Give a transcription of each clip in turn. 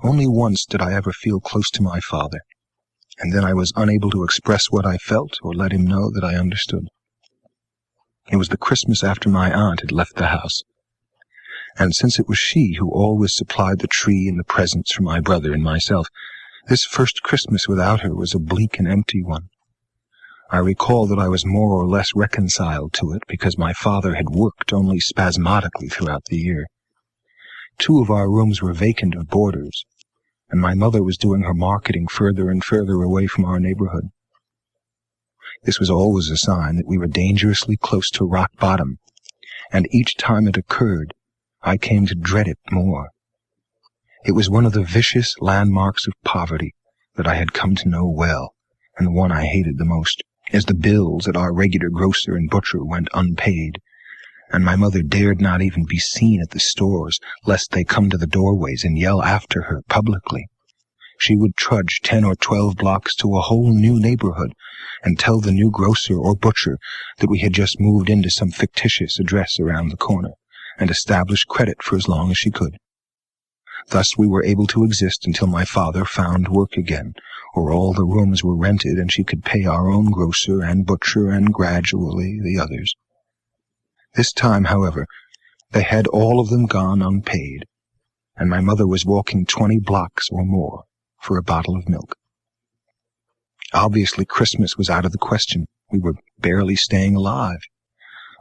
Only once did I ever feel close to my father, and then I was unable to express what I felt or let him know that I understood. It was the Christmas after my aunt had left the house, and since it was she who always supplied the tree and the presents for my brother and myself, this first Christmas without her was a bleak and empty one. I recall that I was more or less reconciled to it because my father had worked only spasmodically throughout the year. 2 of our rooms were vacant of boarders, and my mother was doing her marketing further and further away from our neighborhood. This was always a sign that we were dangerously close to rock bottom, and each time it occurred, I came to dread it more. It was one of the vicious landmarks of poverty that I had come to know well, and the one I hated the most, as the bills at our regular grocer and butcher went unpaid, and my mother dared not even be seen at the stores, lest they come to the doorways and yell after her publicly. She would trudge 10 or 12 blocks to a whole new neighborhood and tell the new grocer or butcher that we had just moved into some fictitious address around the corner, and establish credit for as long as she could. Thus we were able to exist until my father found work again, or all the rooms were rented and she could pay our own grocer and butcher and gradually the others. This time, however, they had all of them gone unpaid, and my mother was walking 20 blocks or more for a bottle of milk. Obviously, Christmas was out of the question. We were barely staying alive.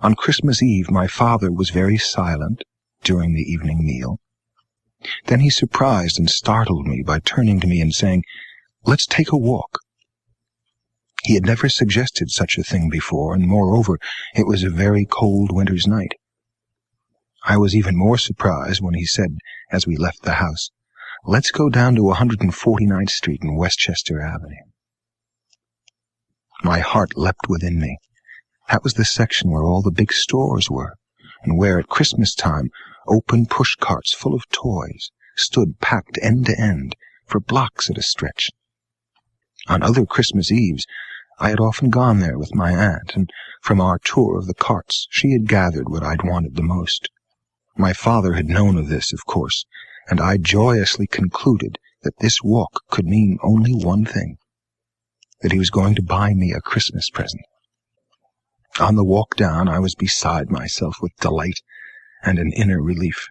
On Christmas Eve, my father was very silent during the evening meal. Then he surprised and startled me by turning to me and saying, "Let's take a walk." He had never suggested such a thing before, and moreover, it was a very cold winter's night. I was even more surprised when he said, as we left the house, "Let's go down to 149th Street and Westchester Avenue." My heart leapt within me. That was the section where all the big stores were, and where at Christmas time open push carts full of toys stood packed end to end for blocks at a stretch. On other Christmas Eves, I had often gone there with my aunt, and from our tour of the carts, she had gathered what I'd wanted the most. My father had known of this, of course, and I joyously concluded that this walk could mean only one thing, that he was going to buy me a Christmas present. On the walk down, I was beside myself with delight and an inner relief.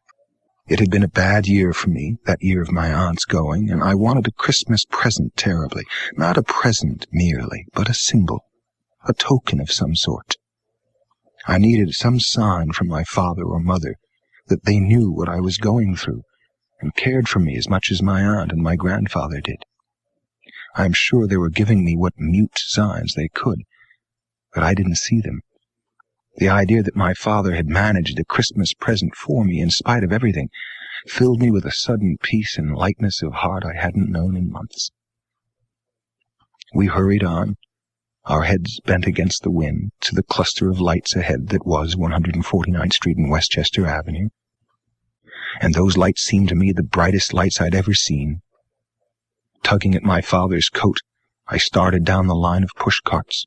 It had been a bad year for me, that year of my aunt's going, and I wanted a Christmas present terribly. Not a present merely, but a symbol, a token of some sort. I needed some sign from my father or mother that they knew what I was going through and cared for me as much as my aunt and my grandfather did. I am sure they were giving me what mute signs they could, but I didn't see them. The idea that my father had managed a Christmas present for me in spite of everything filled me with a sudden peace and lightness of heart I hadn't known in months. We hurried on, our heads bent against the wind, to the cluster of lights ahead that was 149th Street and Westchester Avenue. And those lights seemed to me the brightest lights I'd ever seen. Tugging at my father's coat, I started down the line of push carts.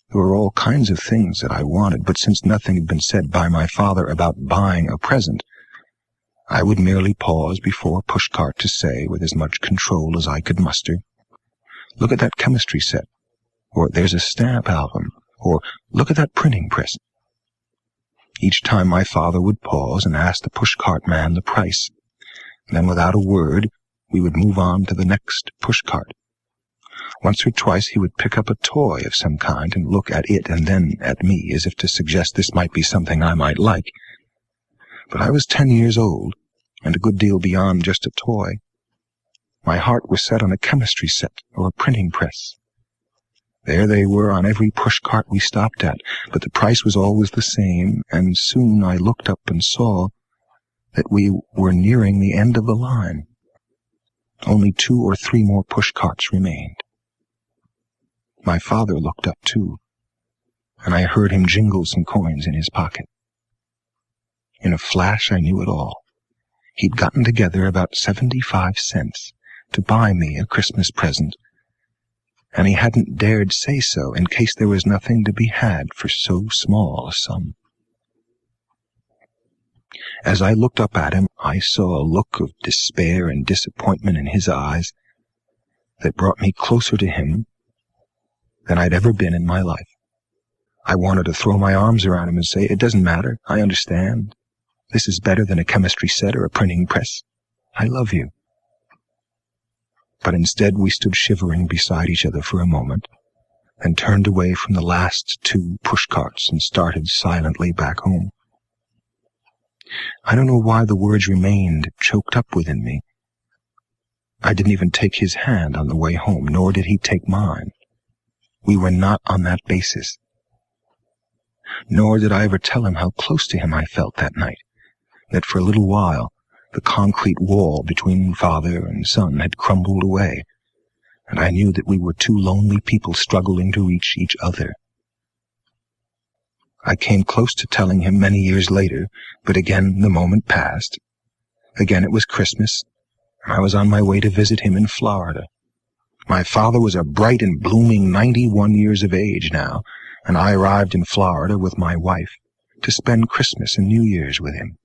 There were all kinds of things that I wanted, but since nothing had been said by my father about buying a present, I would merely pause before a pushcart to say, with as much control as I could muster, "Look at that chemistry set," or "There's a stamp album," or "Look at that printing press." Each time my father would pause and ask the pushcart man the price. Then without a word, we would move on to the next pushcart. Once or twice he would pick up a toy of some kind and look at it and then at me, as if to suggest this might be something I might like. But I was 10 years old, and a good deal beyond just a toy. My heart was set on a chemistry set or a printing press. There they were on every pushcart we stopped at, but the price was always the same, and soon I looked up and saw that we were nearing the end of the line. Only 2 or 3 more pushcarts remained. My father looked up, too, and I heard him jingle some coins in his pocket. In a flash, I knew it all. He'd gotten together about 75 cents to buy me a Christmas present, and he hadn't dared say so in case there was nothing to be had for so small a sum. As I looked up at him, I saw a look of despair and disappointment in his eyes that brought me closer to him than I'd ever been in my life. I wanted to throw my arms around him and say, "It doesn't matter. I understand. This is better than a chemistry set or a printing press. I love you." But instead we stood shivering beside each other for a moment, then turned away from the last 2 pushcarts and started silently back home. I don't know why the words remained choked up within me. I didn't even take his hand on the way home, nor did he take mine. We were not on that basis. Nor did I ever tell him how close to him I felt that night, that for a little while the concrete wall between father and son had crumbled away, and I knew that we were 2 lonely people struggling to reach each other. I came close to telling him many years later, but again the moment passed. Again it was Christmas, and I was on my way to visit him in Florida. My father was a bright and blooming 91 years of age now, and I arrived in Florida with my wife to spend Christmas and New Year's with him.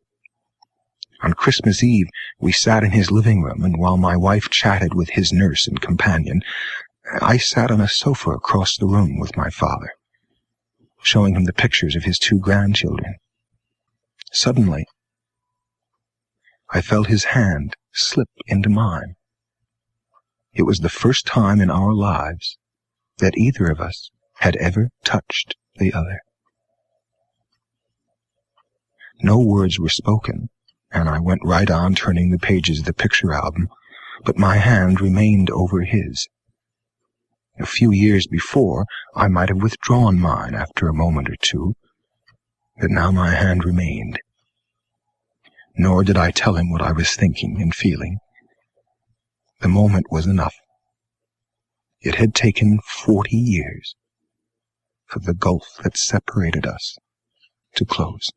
On Christmas Eve, we sat in his living room, and while my wife chatted with his nurse and companion, I sat on a sofa across the room with my father, showing him the pictures of his 2 grandchildren. Suddenly, I felt his hand slip into mine. It was the first time in our lives that either of us had ever touched the other. No words were spoken, and I went right on turning the pages of the picture album, but my hand remained over his. A few years before, I might have withdrawn mine after a moment or 2, but now my hand remained. Nor did I tell him what I was thinking and feeling. The moment was enough. It had taken 40 years for the gulf that separated us to close.